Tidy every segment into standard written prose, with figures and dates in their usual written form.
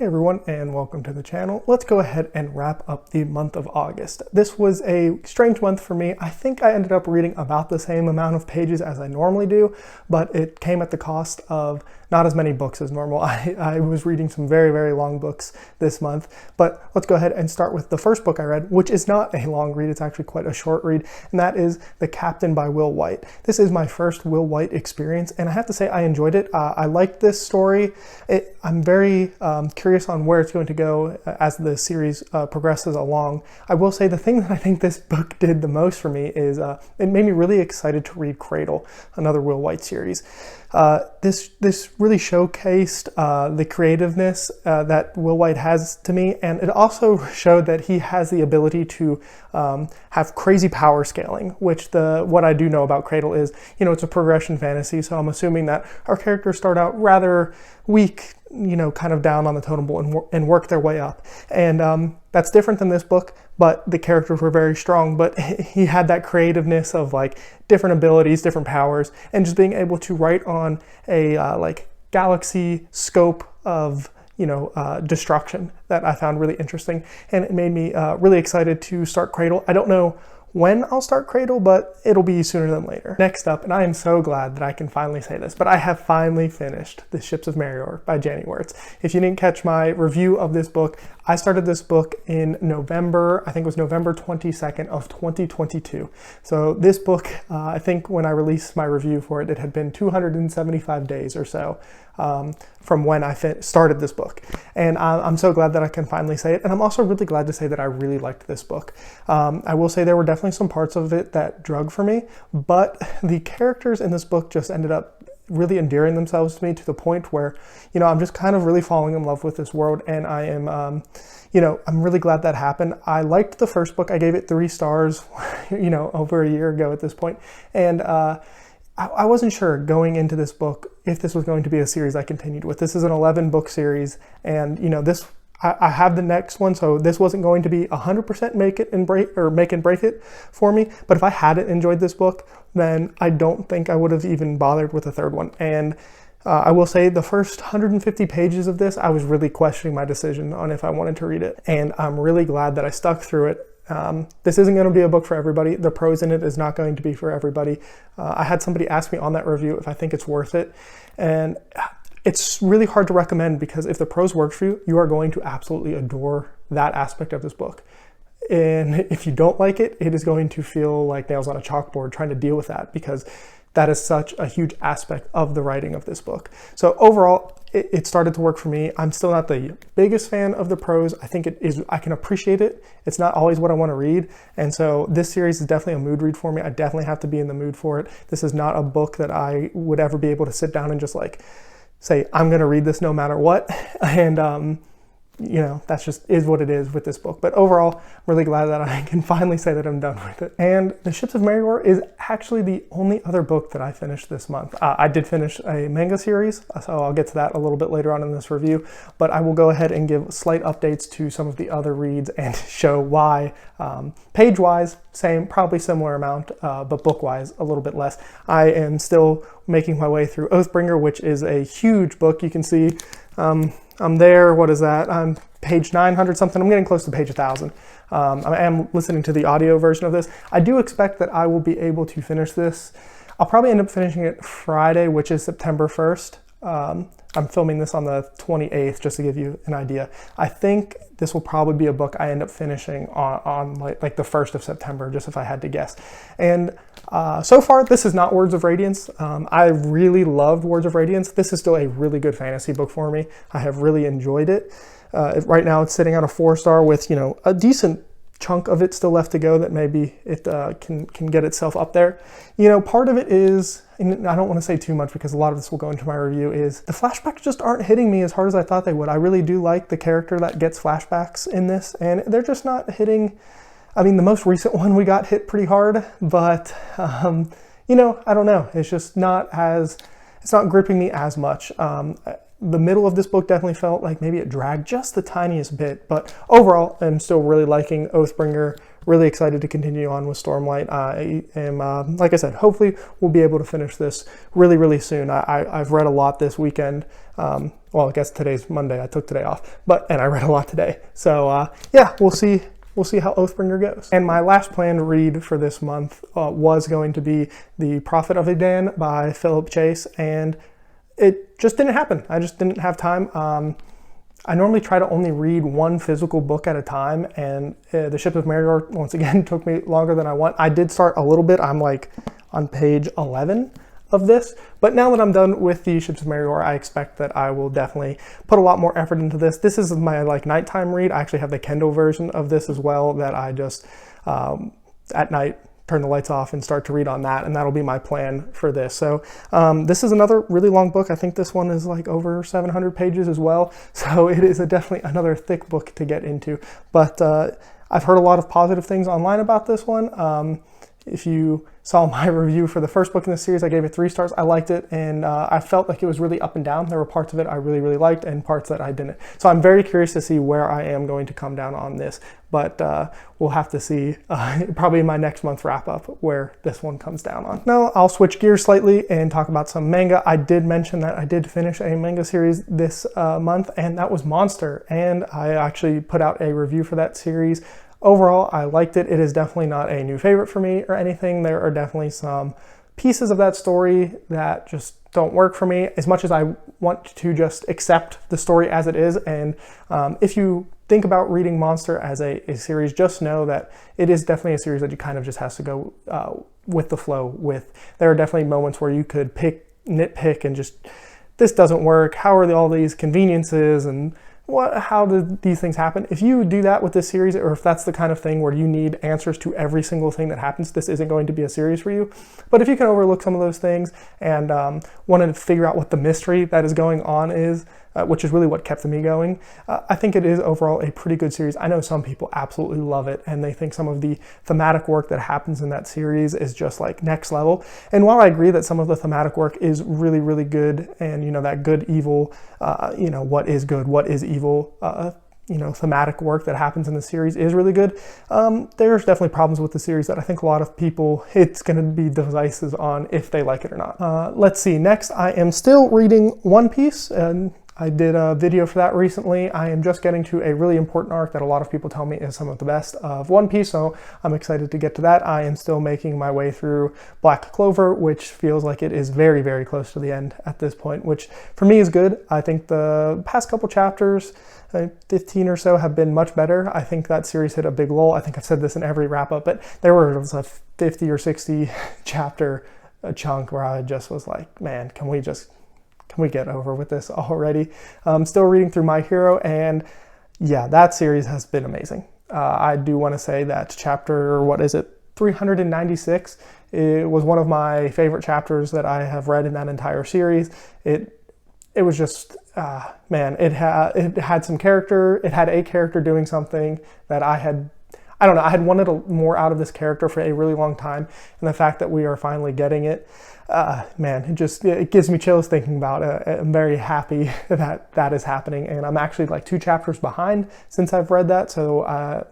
Hey everyone, and welcome to the channel. Let's go ahead and wrap up the month of August. This was a strange month for me. I think I ended up reading about the same amount of pages as I normally do, but it came at the cost of not as many books as normal. I was reading some very, very long books this month, but let's go ahead and start with the first book I read, which is not a long read. It's actually quite a short read, and that is The Captain by Will White. This is my first Will White experience, and I have to say I enjoyed it. I liked this story. I'm very curious on where it's going to go as the series progresses along. I will say the thing that I think this book did the most for me is it made me really excited to read Cradle, another Will White series. This really showcased the creativeness that Will White has to me, and it also showed that he has the ability to have crazy power scaling, which what I do know about Cradle is, it's a progression fantasy, so I'm assuming that our characters start out rather weak, kind of down on the totem pole and work their way up. And that's different than this book, but the characters were very strong, but he had that creativeness of like different abilities, different powers, and just being able to write on a galaxy scope of destruction that I found really interesting, and it made me really excited to start Cradle. I don't know when I'll start Cradle, but it'll be sooner than later. Next up, and I am so glad that I can finally say this, but I have finally finished The Ships of Marior by Jenny Wirtz. If you didn't catch my review of this book, I started this book in November, I think it was November 22nd of 2022. So this book, I think when I released my review for it, it had been 275 days or so from when I started this book. And I'm so glad that I can finally say it. And I'm also really glad to say that I really liked this book. I will say there were definitely some parts of it that drug for me, but the characters in this book just ended up really endearing themselves to me to the point where, I'm just kind of really falling in love with this world, and I am, I'm really glad that happened. I liked the first book. I gave it 3 stars, over a year ago at this point, and I wasn't sure going into this book if this was going to be a series I continued with. This is an 11-book series, and I have the next one, so this wasn't going to be 100% make and break it for me. But if I hadn't enjoyed this book, then I don't think I would have even bothered with the third one. And I will say the first 150 pages of this, I was really questioning my decision on if I wanted to read it. And I'm really glad that I stuck through it. This isn't going to be a book for everybody. The prose in it is not going to be for everybody. I had somebody ask me on that review if I think it's worth it. And it's really hard to recommend, because if the prose works for you, you are going to absolutely adore that aspect of this book. And if you don't like it, it is going to feel like nails on a chalkboard trying to deal with that, because that is such a huge aspect of the writing of this book. So overall, it started to work for me. I'm still not the biggest fan of the prose. I think I can appreciate it. It's not always what I want to read. And so this series is definitely a mood read for me. I definitely have to be in the mood for it. This is not a book that I would ever be able to sit down and just say, I'm going to read this no matter what. And, that's just is what it is with this book. But overall, I'm really glad that I can finally say that I'm done with it. And The Ships of Marior is actually the only other book that I finished this month. I did finish a manga series, so I'll get to that a little bit later on in this review. But I will go ahead and give slight updates to some of the other reads and show why. Page-wise, same, probably similar amount, but book-wise, a little bit less. I am still making my way through Oathbringer, which is a huge book. You can see I'm there, what is that? I'm page 900 something. I'm getting close to page 1,000. I am listening to the audio version of this. I do expect that I will be able to finish this. I'll probably end up finishing it Friday, which is September 1st. I'm filming this on the 28th, just to give you an idea. I think this will probably be a book I end up finishing on like the 1st of September, just if I had to guess. And so far, this is not Words of Radiance. I really loved Words of Radiance. This is still a really good fantasy book for me. I have really enjoyed it. Right now, it's sitting at a 4-star with, a decent chunk of it still left to go that maybe it can get itself up there. Part of it is, and I don't want to say too much because a lot of this will go into my review, is the flashbacks just aren't hitting me as hard as I thought they would. I really do like the character that gets flashbacks in this, and they're just not hitting. I mean, the most recent one we got hit pretty hard, but I don't know. It's just it's not gripping me as much. The middle of this book definitely felt like maybe it dragged just the tiniest bit, but overall, I'm still really liking Oathbringer. Really excited to continue on with Stormlight. I am, like I said, hopefully we'll be able to finish this really, really soon. I've read a lot this weekend, Well, I guess today's Monday. I took today off, and I read a lot today. So yeah, we'll see. We'll see how Oathbringer goes. And my last planned read for this month was going to be The Prophet of Adan by Philip Chase, and it just didn't happen. I just didn't have time. I normally try to only read one physical book at a time, and The Ships of Marior, once again, took me longer than I want. I did start a little bit. I'm like on page 11 of this, but now that I'm done with The Ships of Marior, I expect that I will definitely put a lot more effort into this. This is my like nighttime read. I actually have the Kindle version of this as well that I just at night turn the lights off and start to read on that, and that'll be my plan for this. So this is another really long book. I think this one is like over 700 pages as well, so it is definitely another thick book to get into, but I've heard a lot of positive things online about this one. If you saw my review for the first book in the series, I gave it 3 stars. I liked it, and I felt like it was really up and down. There were parts of it I really, really liked and parts that I didn't. So I'm very curious to see where I am going to come down on this, but we'll have to see probably in my next month wrap up where this one comes down on. Now I'll switch gears slightly and talk about some manga. I did mention that I did finish a manga series this month, and that was Monster, and I actually put out a review for that series. Overall, I liked it. It is definitely not a new favorite for me or anything. There are definitely some pieces of that story that just don't work for me as much as I want to just accept the story as it is. And if you think about reading Monster as a series, just know that it is definitely a series that you kind of just has to go with the flow with. There are definitely moments where you could nitpick and just, this doesn't work. How are all these conveniences and how did these things happen? If you do that with this series, or if that's the kind of thing where you need answers to every single thing that happens, this isn't going to be a series for you. But if you can overlook some of those things and want to figure out what the mystery that is going on is, which is really what kept me going, I think it is overall a pretty good series. I know some people absolutely love it, and they think some of the thematic work that happens in that series is just like next level. And while I agree that some of the thematic work is really, really good, and that good, evil, what is good, what is evil, thematic work that happens in the series is really good. There's definitely problems with the series that I think a lot of people, it's going to be divisive on if they like it or not. Let's see, next I am still reading One Piece, and I did a video for that recently. I am just getting to a really important arc that a lot of people tell me is some of the best of One Piece, so I'm excited to get to that. I am still making my way through Black Clover, which feels like it is very, very close to the end at this point, which for me is good. I think the past couple chapters, 15 or so, have been much better. I think that series hit a big lull. I think I've said this in every wrap-up, but there was a 50 or 60 chapter chunk where I just was like, man, can we get over with this already? I'm still reading through My Hero, and yeah, that series has been amazing. I do want to say that chapter, 396, it was one of my favorite chapters that I have read in that entire series. It was just, man, it had some character. It had a character doing something that I had wanted more out of this character for a really long time, and the fact that we are finally getting it, man, it gives me chills thinking about it. I'm very happy that is happening, and I'm actually like 2 chapters behind since I've read that, so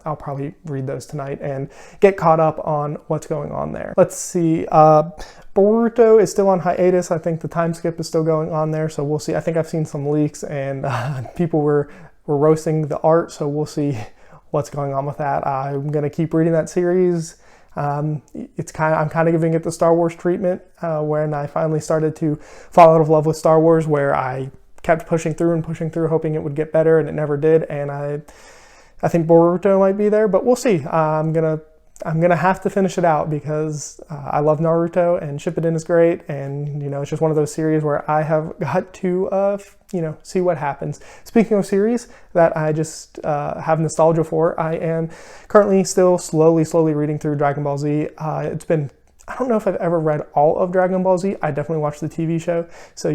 I'll probably read those tonight and get caught up on what's going on there. Let's see, Boruto is still on hiatus. I think the time skip is still going on there, so we'll see. I think I've seen some leaks, and people were roasting the art, so we'll see what's going on with that. I'm gonna keep reading that series. I'm kind of giving it the Star Wars treatment when I finally started to fall out of love with Star Wars, where I kept pushing through, hoping it would get better, and it never did. And I think Boruto might be there, but we'll see. I'm gonna have to finish it out because I love Naruto, and Shippuden is great, and it's just one of those series where I have got to see what happens. Speaking of series that I just have nostalgia for, I am currently still slowly reading through Dragon Ball Z. I don't know if I've ever read all of Dragon Ball Z. I definitely watched the TV show. So,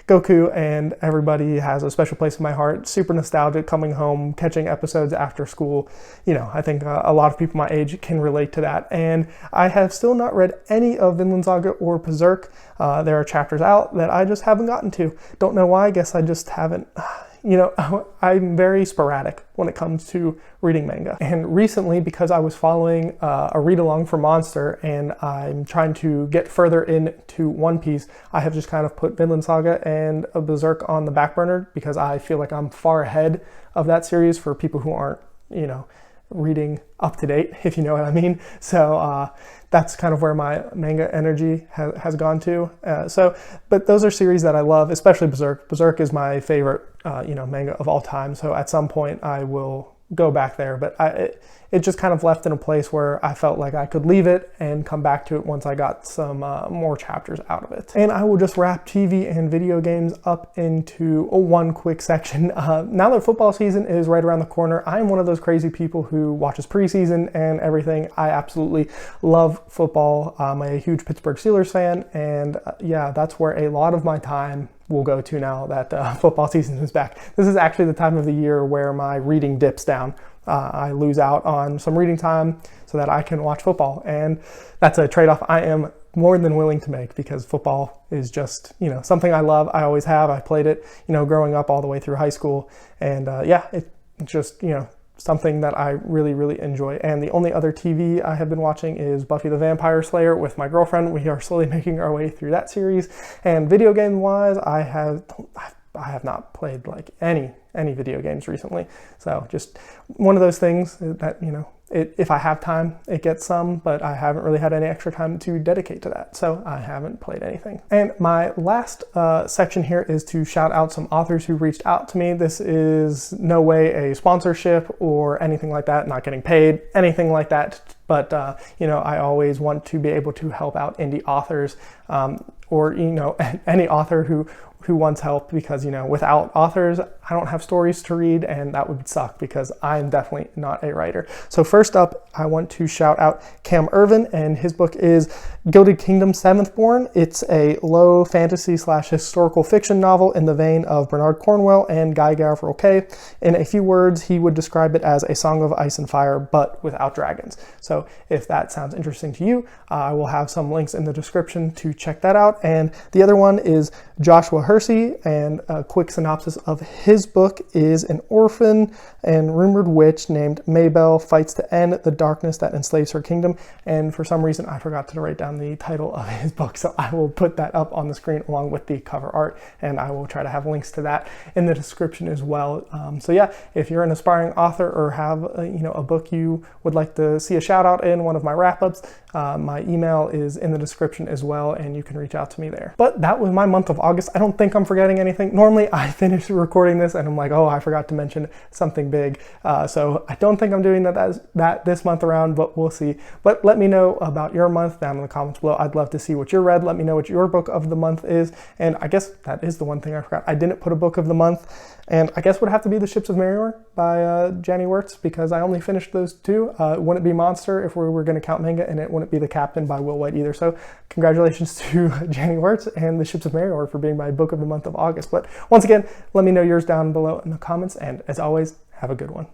Goku and everybody has a special place in my heart. Super nostalgic, coming home, catching episodes after school. I think a lot of people my age can relate to that. And I have still not read any of Vinland Saga or Berserk. There are chapters out that I just haven't gotten to. Don't know why. I guess I just haven't, you know, I'm very sporadic when it comes to reading manga. And recently, because I was following a read-along for Monster and I'm trying to get further into One Piece, I have just kind of put Vinland Saga and Berserk on the back burner because I feel like I'm far ahead of that series for people who aren't, you know, reading up to date, if you know what I mean. So that's kind of where my manga energy has gone to. But those are series that I love, especially Berserk. Berserk is my favorite, you know, manga of all time. So at some point I will go back there, but it just kind of left in a place where I felt like I could leave it and come back to it once I got some more chapters out of it. And I will just wrap TV and video games up into one quick section. Now that football season is right around the corner, I'm one of those crazy people who watches preseason and everything. I absolutely love football. I'm a huge Pittsburgh Steelers fan, and yeah, that's where a lot of my time will go to now that football season is back. This is actually the time of the year where my reading dips down. I lose out on some reading time so that I can watch football, and that's a trade-off I am more than willing to make because football is just, you know, something I love. I always have. I played it, you know, growing up all the way through high school, and yeah, it's just, you know, something that I really, really enjoy. And the only other TV I have been watching is Buffy the Vampire Slayer with my girlfriend. We are slowly making our way through that series. And video game wise, I have not played like any video games recently. So just one of those things that, you know, if I have time, it gets some, but I haven't really had any extra time to dedicate to that. So I haven't played anything. And my last section here is to shout out some authors who reached out to me. This is no way a sponsorship or anything like that, not getting paid, anything like that. But, you know, I always want to be able to help out indie authors or, you know, any author who wants help, because, you know, without authors, I don't have stories to read, and that would suck because I'm definitely not a writer. So first up, I want to shout out Cam Irvin, and his book is Gilded Kingdom Seventh Born. It's a low fantasy / historical fiction novel in the vein of Bernard Cornwell and Guy Gavriel Kay. In a few words, he would describe it as a Song of Ice and Fire, but without dragons. So if that sounds interesting to you, I will have some links in the description to check that out. And the other one is Joshua Hersey, and a quick synopsis of his book is: an orphan and rumored witch named Maybelle fights to end the darkness that enslaves her kingdom. And for some reason, I forgot to write down the title of his book, so I will put that up on the screen along with the cover art, and I will try to have links to that in the description as well. So yeah, if you're an aspiring author or have you know, a book you would like to see a shout out in one of my wrap-ups, my email is in the description as well, and you can reach out to me there. But that was my month of August. I don't think I'm forgetting anything. Normally I finish recording this and I'm like, oh, I forgot to mention something big. So I don't think I'm doing that this month around, but we'll see. But let me know about your month down in the comments below. I'd love to see what you read. Let me know what your book of the month is. And I guess that is the one thing I forgot. I didn't put a book of the month, and I guess would have to be The Ships of Marior by Jenny Wirtz, because I only finished those two. It wouldn't be Monster if we were going to count manga, and it wouldn't be The Captain by Will White either. So congratulations to Jenny Wirtz and The Ships of Marior for being my book of the month of August. But once again, let me know yours down below in the comments, and as always, have a good one.